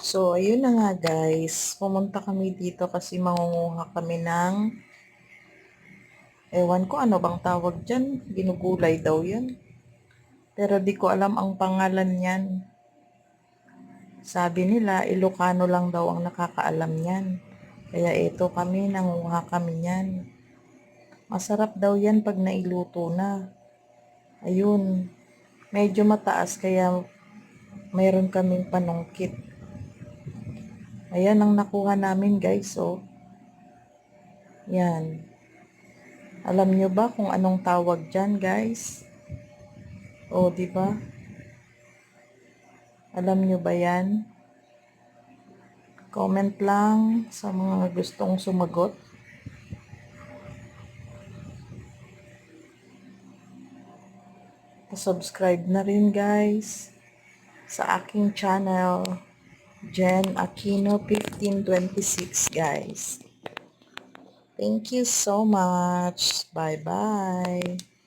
So, ayun na nga guys. Pumunta kami dito kasi mangunguha kami ng, ewan ko ano bang tawag dyan. Ginugulay daw yan. Pero di ko alam ang pangalan niyan. Sabi nila, Ilocano lang daw ang nakakaalam niyan. Kaya ito kami, nanguha kami niyan. Masarap daw yan pag nailuto na. Ayun. Medyo mataas kaya mayroon kaming panungkit. Ayan ang nakuha namin guys, oh. Yan. Alam nyo ba kung anong tawag dyan, guys? O, di ba? Alam nyo ba yan? Comment lang sa mga gustong sumagot. Subscribe na rin, guys, sa aking channel, Jen Aquino 1526, guys. Thank you so much. Bye-bye.